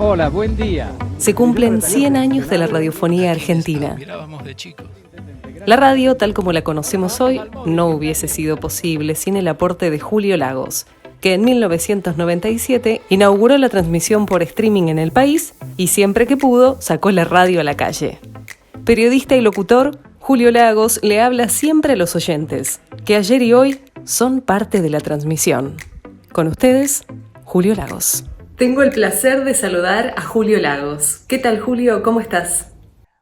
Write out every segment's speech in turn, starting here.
Hola, buen día. Se cumplen 100 años de la radiofonía argentina. Mirábamos de chicos. La radio, tal como la conocemos hoy, no hubiese sido posible sin el aporte de Julio Lagos, que en 1997 inauguró la transmisión por streaming en el país y siempre que pudo sacó la radio a la calle. Periodista y locutor, Julio Lagos le habla siempre a los oyentes, que ayer y hoy son parte de la transmisión. Con ustedes, Julio Lagos. Tengo el placer de saludar a Julio Lagos. ¿Qué tal, Julio? ¿Cómo estás?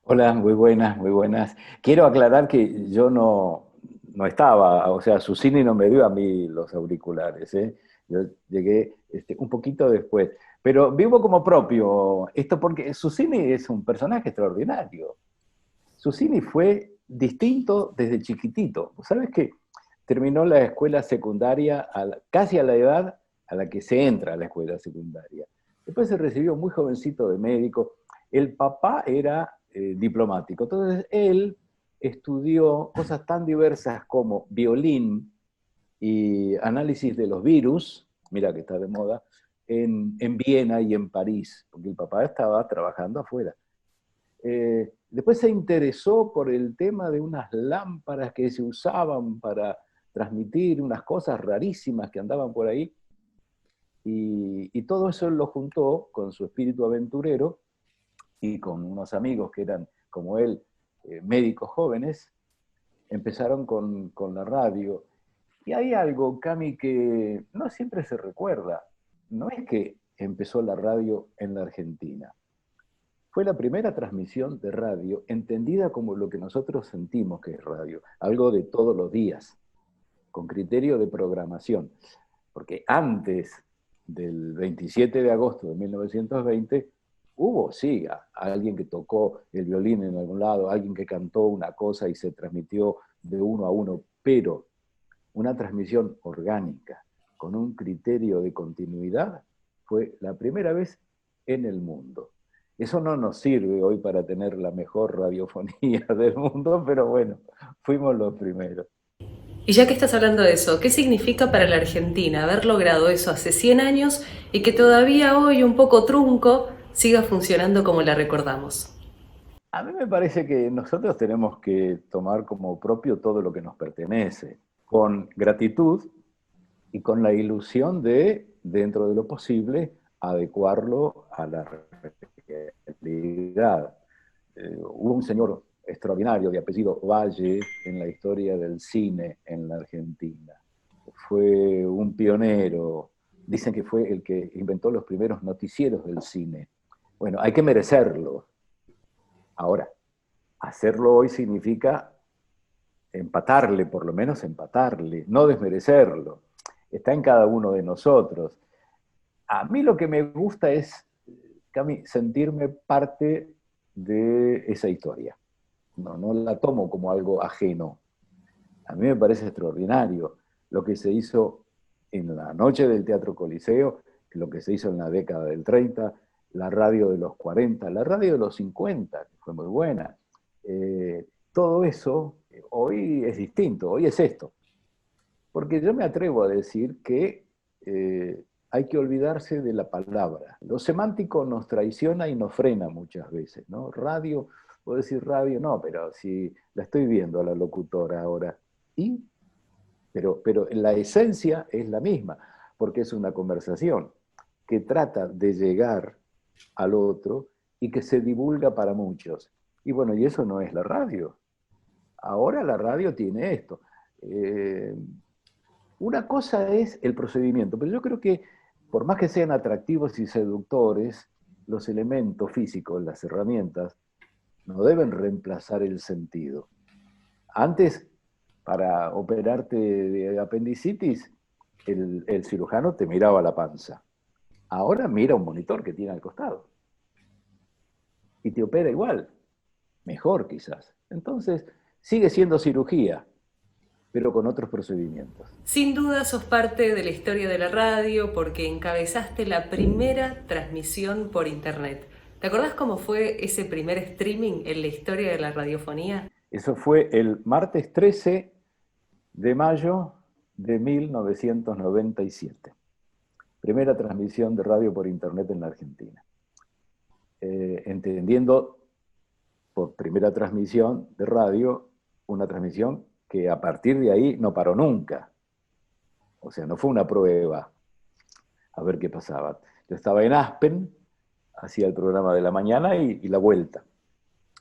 Hola, muy buenas, muy buenas. Quiero aclarar que yo no estaba, o sea, Susini no me dio a mí los auriculares, ¿eh? Yo llegué un poquito después, pero vivo como propio esto porque Susini es un personaje extraordinario. Susini fue distinto desde chiquitito. ¿Sabes qué? Terminó la escuela secundaria casi a la edad a la que se entra a la escuela secundaria. Después se recibió muy jovencito de médico. El papá era diplomático. Entonces él estudió cosas tan diversas como violín y análisis de los virus, mira que está de moda, en Viena y en París, porque el papá estaba trabajando afuera. Después se interesó por el tema de unas lámparas que se usaban para transmitir unas cosas rarísimas que andaban por ahí, y todo eso lo juntó con su espíritu aventurero y con unos amigos que eran, como él, médicos jóvenes, empezaron con la radio. Y hay algo, Cami, que no siempre se recuerda. No es que empezó la radio en la Argentina. Fue la primera transmisión de radio entendida como lo que nosotros sentimos que es radio, algo de todos los días, con criterio de programación. Porque antes del 27 de agosto de 1920, hubo, sí, alguien que tocó el violín en algún lado, alguien que cantó una cosa y se transmitió de uno a uno, pero una transmisión orgánica, con un criterio de continuidad, fue la primera vez en el mundo. Eso no nos sirve hoy para tener la mejor radiofonía del mundo, pero bueno, fuimos los primeros. Y ya que estás hablando de eso, ¿qué significa para la Argentina haber logrado eso hace 100 años y que todavía hoy, un poco trunco, siga funcionando como la recordamos? A mí me parece que nosotros tenemos que tomar como propio todo lo que nos pertenece, con gratitud y con la ilusión de, dentro de lo posible, adecuarlo a la realidad. Hubo un señor extraordinario de apellido Valle en la historia del cine en la Argentina. Fue un pionero, dicen que fue el que inventó los primeros noticieros del cine. Bueno, hay que merecerlo. Ahora, hacerlo hoy significa empatarle, por lo menos empatarle, no desmerecerlo. Está en cada uno de nosotros. A mí lo que me gusta es, Cami, sentirme parte de esa historia. No la tomo como algo ajeno. A mí me parece extraordinario lo que se hizo en la noche del Teatro Coliseo, lo que se hizo en la década del 30, la radio de los 40, la radio de los 50, que fue muy buena. Todo eso hoy es distinto, hoy es esto. Porque yo me atrevo a decir que hay que olvidarse de la palabra. Lo semántico nos traiciona y nos frena muchas veces, ¿no? Radio, puedo decir radio, no, pero si la estoy viendo a la locutora ahora. ¿Y? Pero la esencia es la misma, porque es una conversación que trata de llegar al otro y que se divulga para muchos. Y bueno, y eso no es la radio. Ahora la radio tiene esto. Una cosa es el procedimiento, pero yo creo que por más que sean atractivos y seductores, los elementos físicos, las herramientas, no deben reemplazar el sentido. Antes, para operarte de apendicitis, el cirujano te miraba la panza. Ahora mira un monitor que tiene al costado y te opera igual, mejor quizás. Entonces, sigue siendo cirugía, pero con otros procedimientos. Sin duda sos parte de la historia de la radio porque encabezaste la primera transmisión por internet. ¿Te acordás cómo fue ese primer streaming en la historia de la radiofonía? Eso fue el martes 13 de mayo de 1997. Primera transmisión de radio por internet en la Argentina. entendiendo por primera transmisión de radio, una transmisión que a partir de ahí no paró nunca. O sea, no fue una prueba a ver qué pasaba. Yo estaba en Aspen, hacía el programa de la mañana y la vuelta.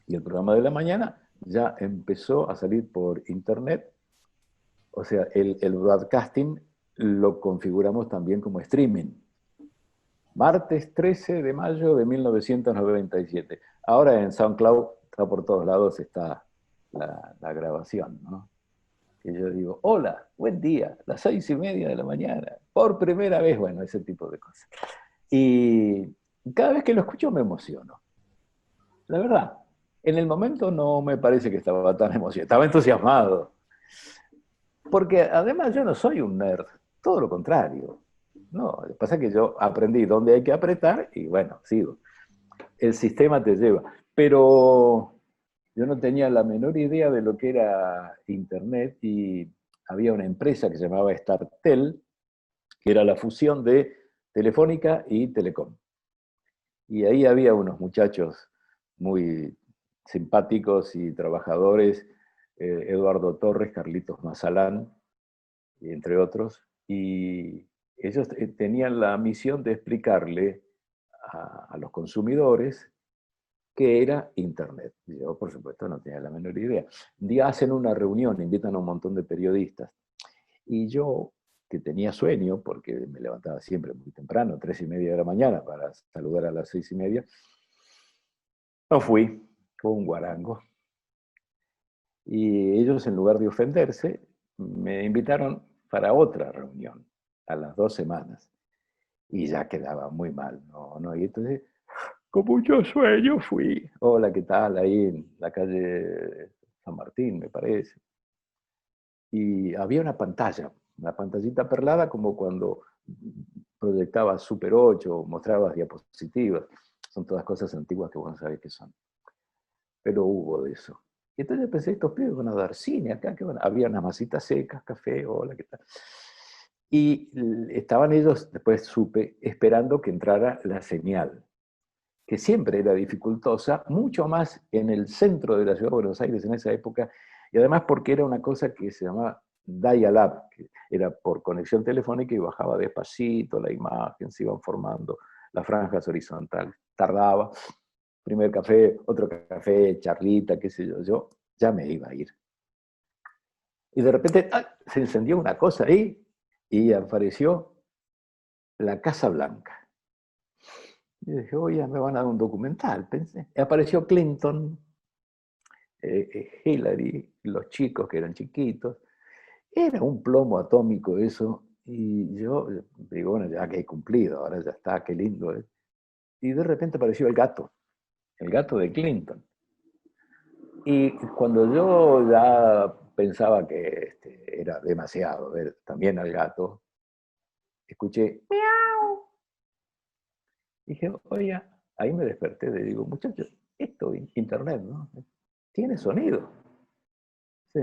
Y el programa de la mañana ya empezó a salir por internet. O sea, el broadcasting lo configuramos también como streaming. Martes 13 de mayo de 1997. Ahora en SoundCloud, está por todos lados, está la grabación, ¿no? Que yo digo, hola, buen día, las 6:30 de la mañana, por primera vez, bueno, ese tipo de cosas. Y cada vez que lo escucho me emociono. La verdad, en el momento no me parece que estaba tan emocionado, estaba entusiasmado. Porque además yo no soy un nerd, todo lo contrario. No, lo que pasa es que yo aprendí dónde hay que apretar y bueno, sigo. El sistema te lleva. Pero yo no tenía la menor idea de lo que era Internet y había una empresa que se llamaba Startel, que era la fusión de Telefónica y Telecom. Y ahí había unos muchachos muy simpáticos y trabajadores, Eduardo Torres, Carlitos Mazalán, y entre otros, y ellos tenían la misión de explicarle a los consumidores qué era Internet. Y yo, por supuesto, no tenía la menor idea. Un día hacen una reunión, invitan a un montón de periodistas, y yo, que tenía sueño, porque me levantaba siempre muy temprano, 3:30 de la mañana, para saludar a las 6:30, no fui, con un guarango. Y ellos, en lugar de ofenderse, me invitaron para otra reunión, a las 2 semanas. Y ya quedaba muy mal, ¿no? Y entonces, con mucho sueño fui. Hola, ¿qué tal? Ahí en la calle San Martín, me parece. Y había una pantallita perlada como cuando proyectabas Super 8 o mostrabas diapositivas. Son todas cosas antiguas que vos no sabés qué son. Pero hubo de eso. Y entonces pensé, estos pibes van a dar cine acá, que había unas masitas secas, café, hola, ¿qué tal? Y estaban ellos, después supe, esperando que entrara la señal, que siempre era dificultosa, mucho más en el centro de la ciudad de Buenos Aires en esa época, y además porque era una cosa que se llamaba dial-up, que era por conexión telefónica y bajaba despacito la imagen, se iban formando las franjas horizontales. Tardaba, primer café, otro café, charlita, qué sé yo, yo ya me iba a ir. Y de repente se encendió una cosa ahí y apareció la Casa Blanca. Y dije, oye, me van a dar un documental, pensé. Y apareció Clinton, Hillary, los chicos que eran chiquitos. Era un plomo atómico eso. Y yo digo, bueno, ya que he cumplido, ahora ya está, qué lindo. Y de repente apareció el gato de Clinton. Y cuando yo ya pensaba que era demasiado ver también al gato, escuché miau. Dije, oye, ahí me desperté, le digo, muchachos, esto, internet, ¿no? Tiene sonido. Sí.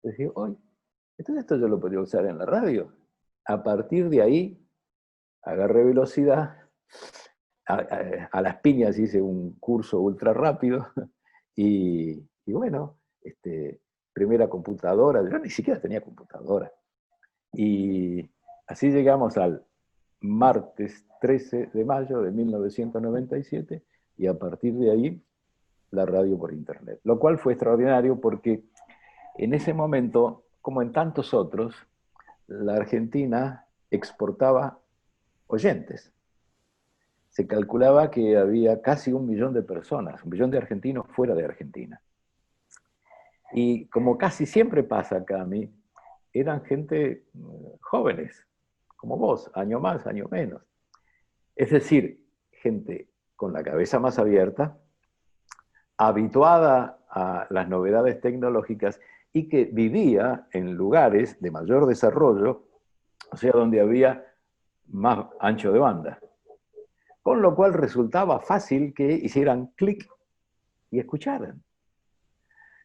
Le dije, oye, entonces esto yo lo podría usar en la radio. A partir de ahí, agarré velocidad, a las piñas hice un curso ultra rápido y bueno, primera computadora, yo ni siquiera tenía computadora. Y así llegamos al martes 13 de mayo de 1997 y a partir de ahí la radio por internet. Lo cual fue extraordinario porque en ese momento, como en tantos otros, la Argentina exportaba oyentes. Se calculaba que había casi 1 millón de personas, 1 millón de argentinos fuera de Argentina. Y como casi siempre pasa acá a mí, eran gente jóvenes, como vos, año más, año menos. Es decir, gente con la cabeza más abierta, habituada a las novedades tecnológicas y que vivía en lugares de mayor desarrollo, o sea, donde había más ancho de banda. Con lo cual resultaba fácil que hicieran clic y escucharan.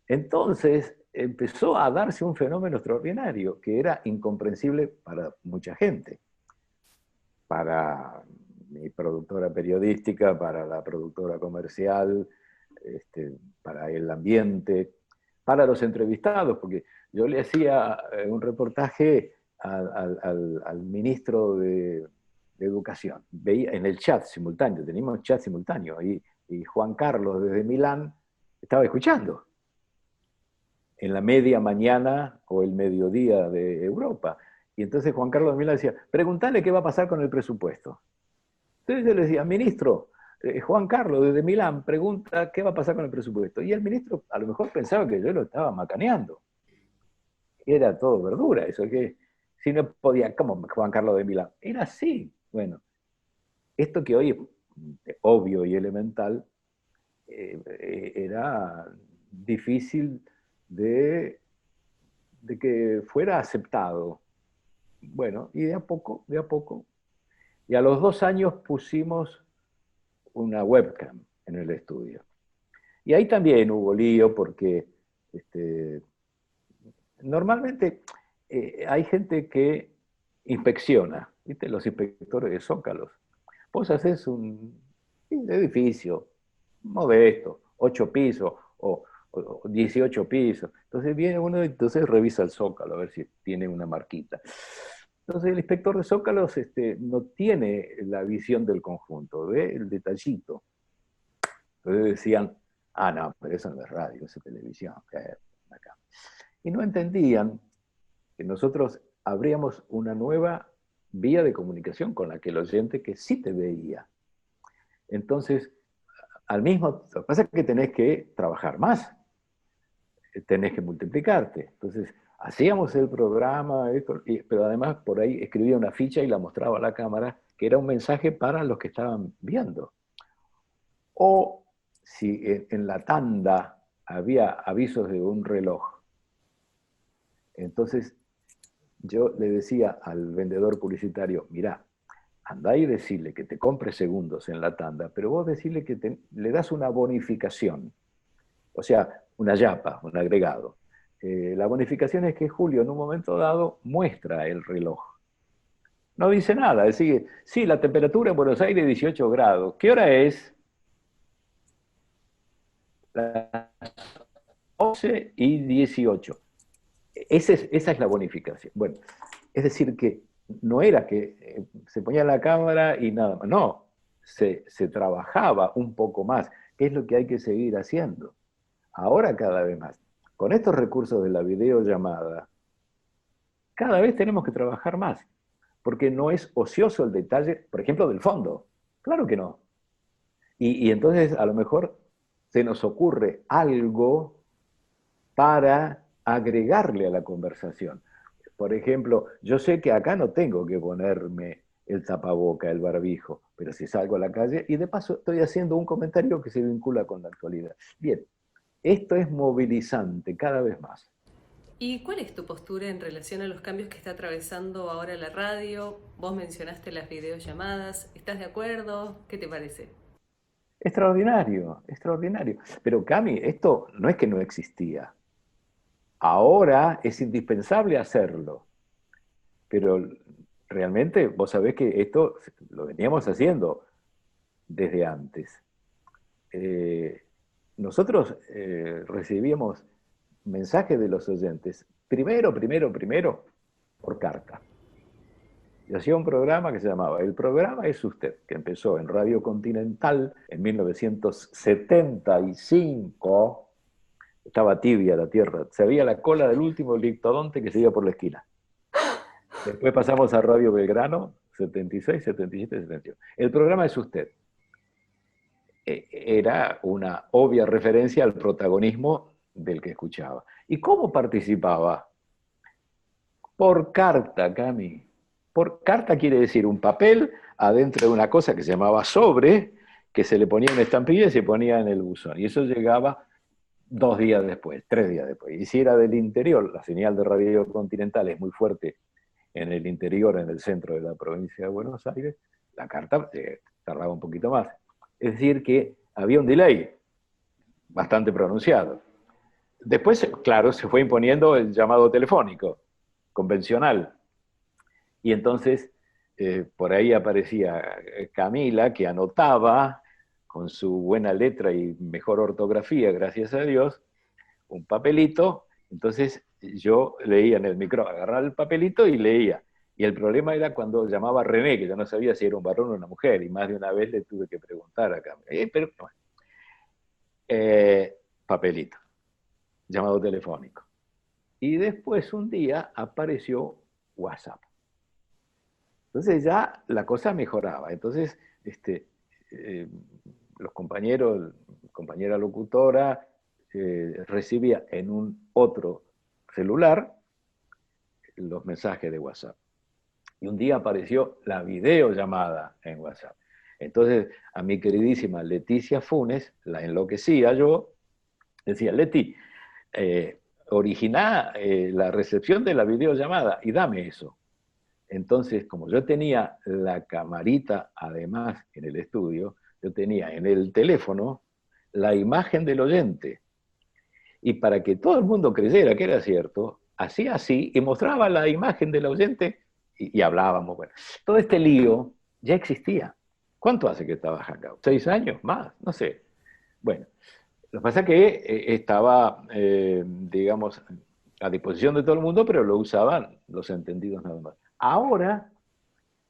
Entonces empezó a darse un fenómeno extraordinario que era incomprensible para mucha gente. Para mi productora periodística, para la productora comercial, para el ambiente, para los entrevistados, porque yo le hacía un reportaje al ministro de Educación. Veía en el chat simultáneo, teníamos chat simultáneo, y Juan Carlos desde Milán estaba escuchando en la media mañana o el mediodía de Europa. Y entonces Juan Carlos de Milán decía, preguntale qué va a pasar con el presupuesto. Entonces yo le decía, ministro, Juan Carlos desde Milán pregunta qué va a pasar con el presupuesto. Y el ministro a lo mejor pensaba que yo lo estaba macaneando. Era todo verdura, eso que si no podía, ¿cómo Juan Carlos de Milán? Era así. Bueno, esto que hoy es obvio y elemental, era difícil de que fuera aceptado. Bueno, y de a poco, y a los 2 años pusimos una webcam en el estudio. Y ahí también hubo lío porque normalmente hay gente que inspecciona, ¿viste? Los inspectores de zócalos. Vos haces un edificio modesto, 8 pisos o 18 pisos. Entonces viene uno y entonces revisa el zócalo a ver si tiene una marquita. Entonces el inspector de zócalos no tiene la visión del conjunto, ve el detallito. Entonces decían, ah, no, pero eso no es radio, eso es televisión. Acá. Y no entendían que nosotros abríamos una nueva vía de comunicación con la que el oyente que sí te veía. Entonces, lo que pasa es que tenés que trabajar más, tenés que multiplicarte. Entonces, hacíamos el programa, pero además por ahí escribía una ficha y la mostraba a la cámara, que era un mensaje para los que estaban viendo. O si en la tanda había avisos de un reloj, entonces yo le decía al vendedor publicitario, mirá, andá y decirle que te compre segundos en la tanda, pero vos decirle que le das una bonificación, o sea, una yapa, un agregado. La bonificación es que Julio en un momento dado muestra el reloj. No dice nada, decide, sí, la temperatura en Buenos Aires es 18 grados. ¿Qué hora es? Las 11:18. Esa es la bonificación. Bueno, es decir que no era que se ponía la cámara y nada más, no, se trabajaba un poco más, que es lo que hay que seguir haciendo. Ahora cada vez más. Con estos recursos de la videollamada, cada vez tenemos que trabajar más, porque no es ocioso el detalle, por ejemplo, del fondo. Claro que no. Y entonces a lo mejor se nos ocurre algo para agregarle a la conversación. Por ejemplo, yo sé que acá no tengo que ponerme el tapaboca, el barbijo, pero si salgo a la calle, y de paso estoy haciendo un comentario que se vincula con la actualidad. Bien, esto es movilizante cada vez más. ¿Y cuál es tu postura en relación a los cambios que está atravesando ahora la radio? Vos mencionaste las videollamadas, ¿estás de acuerdo? ¿Qué te parece? Extraordinario, extraordinario. Pero Cami, esto no es que no existía. Ahora es indispensable hacerlo. Pero realmente vos sabés que esto lo veníamos haciendo desde antes. Nosotros recibíamos mensajes de los oyentes, primero, por carta. Yo hacía un programa que se llamaba El programa es usted, que empezó en Radio Continental en 1975. Estaba tibia la tierra, se veía la cola del último lictodonte que se iba por la esquina. Después pasamos a Radio Belgrano, 76, 77, 78. El programa es usted. Era una obvia referencia al protagonismo del que escuchaba. ¿Y cómo participaba? Por carta, Cami. Por carta quiere decir un papel adentro de una cosa que se llamaba sobre, que se le ponía una estampilla y se ponía en el buzón. Y eso llegaba 2 días después, 3 días después. Y si era del interior, la señal de Radio Continental es muy fuerte en el interior, en el centro de la provincia de Buenos Aires, la carta tardaba un poquito más. Es decir, que había un delay bastante pronunciado. Después, claro, se fue imponiendo el llamado telefónico, convencional. Y entonces por ahí aparecía Camila, que anotaba con su buena letra y mejor ortografía, gracias a Dios, un papelito. Entonces yo leía en el micro, agarraba el papelito y leía. Y el problema era cuando llamaba a René, que yo no sabía si era un varón o una mujer, y más de una vez le tuve que preguntar a Camila. Pero bueno, papelito, llamado telefónico. Y después un día apareció WhatsApp. Entonces ya la cosa mejoraba. Entonces, eh, los compañeros, compañera locutora, recibía en un otro celular los mensajes de WhatsApp. Y un día apareció la videollamada en WhatsApp. Entonces, a mi queridísima Leticia Funes, la enloquecía yo, decía, Leti, originá la recepción de la videollamada y dame eso. Entonces, como yo tenía la camarita, además, en el estudio, yo tenía en el teléfono la imagen del oyente. Y para que todo el mundo creyera que era cierto, hacía así y mostraba la imagen del oyente y hablábamos. Bueno, todo este lío ya existía. ¿Cuánto hace que estabas acá? ¿6 años? ¿Más? No sé. Bueno, lo que pasa es que estaba, digamos, a disposición de todo el mundo, pero lo usaban los entendidos nada más. Ahora,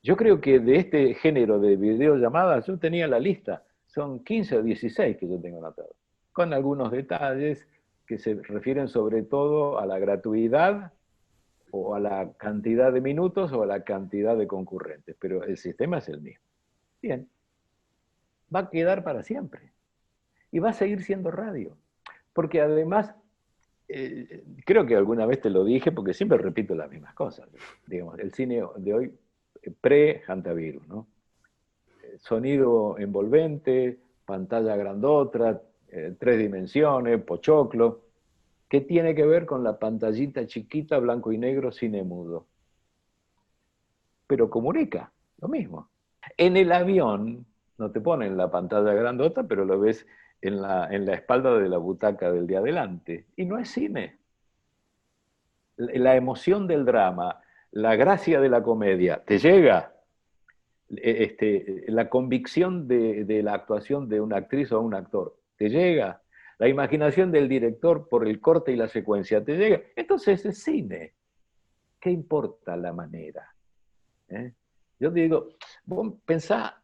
yo creo que de este género de videollamadas yo tenía la lista. Son 15 o 16 que yo tengo anotados, con algunos detalles que se refieren sobre todo a la gratuidad o a la cantidad de minutos o a la cantidad de concurrentes, pero el sistema es el mismo. Bien, va a quedar para siempre y va a seguir siendo radio, porque además, creo que alguna vez te lo dije, porque siempre repito las mismas cosas. Digamos, el cine de hoy, pre-Hantavirus, ¿no? Sonido envolvente, pantalla grandota, 3 dimensiones, pochoclo. ¿Qué tiene que ver con la pantallita chiquita, blanco y negro, cine mudo? Pero comunica, lo mismo. En el avión no te ponen la pantalla grandota, pero lo ves en la espalda de la butaca del de adelante. Y no es cine. La emoción del drama, la gracia de la comedia, ¿te llega? La convicción de la actuación de una actriz o un actor, ¿te llega? La imaginación del director por el corte y la secuencia, ¿te llega? Entonces es cine. ¿Qué importa la manera? Yo digo, vos pensá,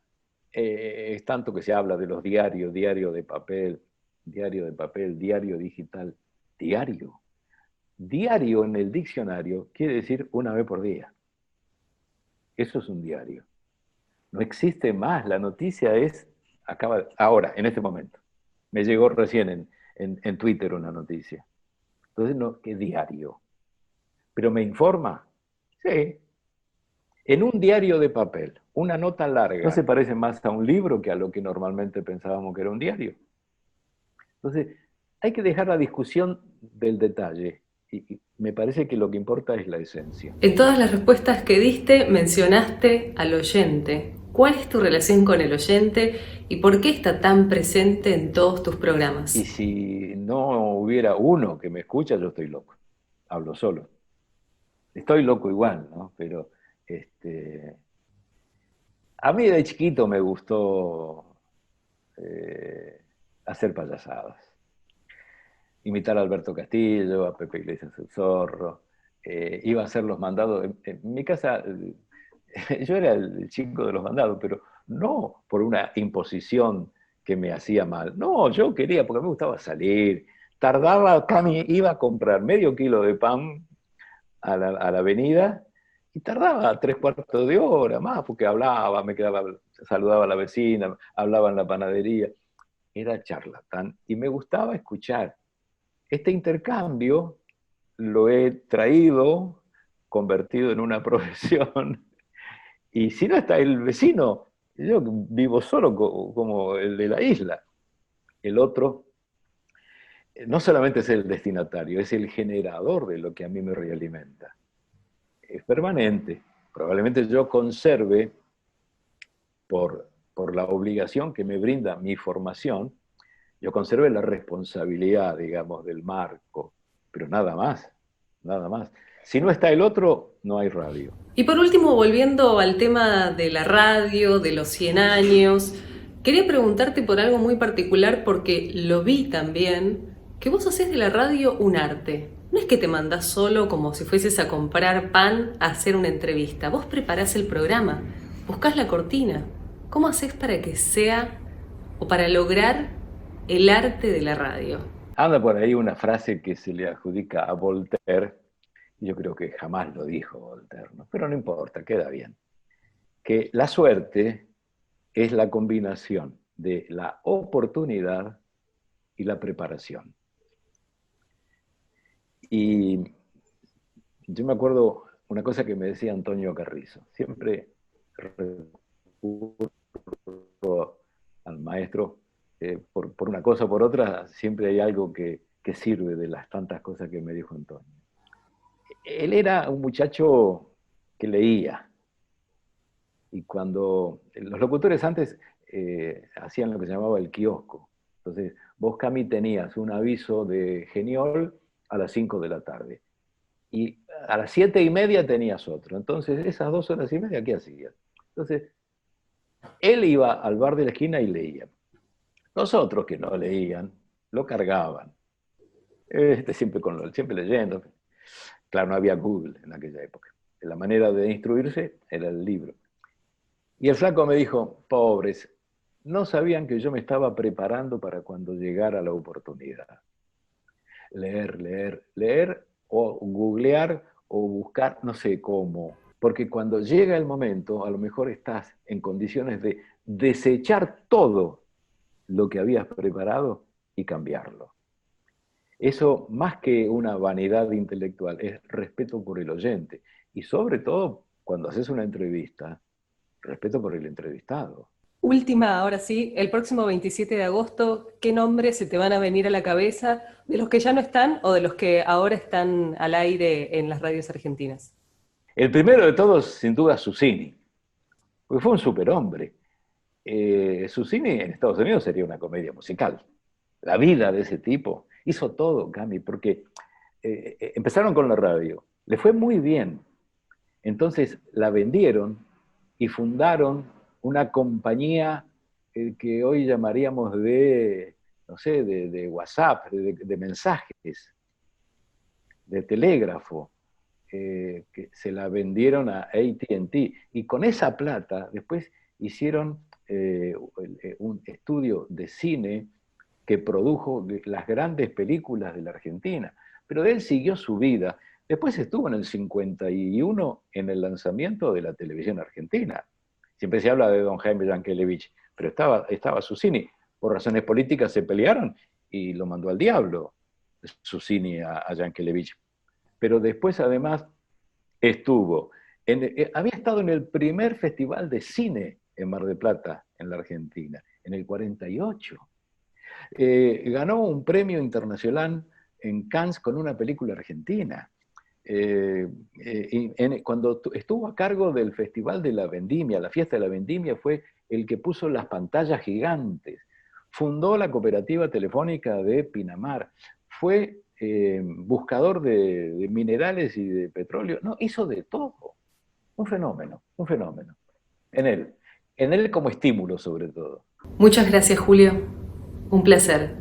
es tanto que se habla de los diarios, diario de papel, diario digital, diario. Diario en el diccionario quiere decir una vez por día. Eso es un diario. No existe más, la noticia es, acaba ahora, en este momento. Me llegó recién en Twitter una noticia. Entonces, no, ¿qué diario? ¿Pero me informa? Sí. En un diario de papel, una nota larga, ¿no se parece más a un libro que a lo que normalmente pensábamos que era un diario? Entonces, hay que dejar la discusión del detalle. Y me parece que lo que importa es la esencia. En todas las respuestas que diste mencionaste al oyente. ¿Cuál es tu relación con el oyente y por qué está tan presente en todos tus programas? Y si no hubiera uno que me escucha, yo estoy loco. Hablo solo. Estoy loco igual, ¿no? Pero a mí de chiquito me gustó hacer payasadas. Imitar a Alberto Castillo, a Pepe Iglesias el Zorro. Iba a hacer los mandados. En mi casa, yo era el chico de los mandados, pero no por una imposición que me hacía mal. No, yo quería, porque me gustaba salir. Tardaba, Cami iba a comprar medio kilo de pan a la avenida y tardaba 3/4 de hora más, porque hablaba, me quedaba, saludaba a la vecina, hablaba en la panadería. Era charlatán y me gustaba escuchar. Este intercambio lo he traído, convertido en una profesión, y si no está el vecino, yo vivo solo como el de la isla. El otro no solamente es el destinatario, es el generador de lo que a mí me realimenta. Es permanente. Probablemente yo conserve, por la obligación que me brinda mi formación, yo conserve la responsabilidad, digamos, del marco, pero nada más, nada más. Si no está el otro, no hay radio. Y por último, volviendo al tema de la radio, de los 100 años, quería preguntarte por algo muy particular porque lo vi también, que vos haces de la radio un arte. No es que te mandás solo como si fueses a comprar pan a hacer una entrevista. Vos preparás el programa, buscás la cortina. ¿Cómo haces para que sea o para lograr el arte de la radio? Anda por ahí una frase que se le adjudica a Voltaire, yo creo que jamás lo dijo Voltaire, ¿no? Pero no importa, queda bien. Que la suerte es la combinación de la oportunidad y la preparación. Y yo me acuerdo una cosa que me decía Antonio Carrizo, siempre recurro al maestro, por una cosa o por otra, siempre hay algo que sirve de las tantas cosas que me dijo Antonio. Él era un muchacho que leía, y cuando los locutores antes hacían lo que se llamaba el kiosco, entonces vos, Cami, tenías un aviso de Geniol a las 5 de la tarde, y a las 7:30 tenías otro, entonces esas 2 horas y media, ¿qué hacías? Entonces, él iba al bar de la esquina y leía. Los otros que no leían, lo cargaban. Siempre leyendo. Claro, no había Google en aquella época. La manera de instruirse era el libro. Y el flaco me dijo, pobres, no sabían que yo me estaba preparando para cuando llegara la oportunidad. Leer, leer, leer, o googlear, o buscar, no sé cómo. Porque cuando llega el momento, a lo mejor estás en condiciones de desechar todo lo que habías preparado y cambiarlo. Eso, más que una vanidad intelectual, es respeto por el oyente. Y sobre todo, cuando haces una entrevista, respeto por el entrevistado. Última, ahora sí, el próximo 27 de agosto, ¿qué nombres se te van a venir a la cabeza de los que ya no están o de los que ahora están al aire en las radios argentinas? El primero de todos, sin duda, Susini, porque fue un superhombre. Susini en Estados Unidos sería una comedia musical. La vida de ese tipo hizo todo, Cami, porque empezaron con la radio, le fue muy bien. Entonces la vendieron y fundaron una compañía que hoy llamaríamos no sé, de WhatsApp, de mensajes, de telégrafo, que se la vendieron a AT&T. Y con esa plata después hicieron un estudio de cine que produjo las grandes películas de la Argentina. Pero él siguió su vida. Después estuvo en el 51 en el lanzamiento de la televisión argentina. Siempre se habla de don Jaime Yankelevich, pero estaba Susini. Por razones políticas se pelearon y lo mandó al diablo Susini a Yankelevich. Pero después además había estado en el primer festival de cine en Mar del Plata, en la Argentina, en el 48. Ganó un premio internacional en Cannes con una película argentina. Cuando estuvo a cargo del Festival de la Vendimia, la fiesta de la Vendimia, fue el que puso las pantallas gigantes. Fundó la cooperativa telefónica de Pinamar. Fue buscador de minerales y de petróleo. No, hizo de todo. Un fenómeno, un fenómeno. En él como estímulo sobre todo. Muchas gracias, Julio. Un placer.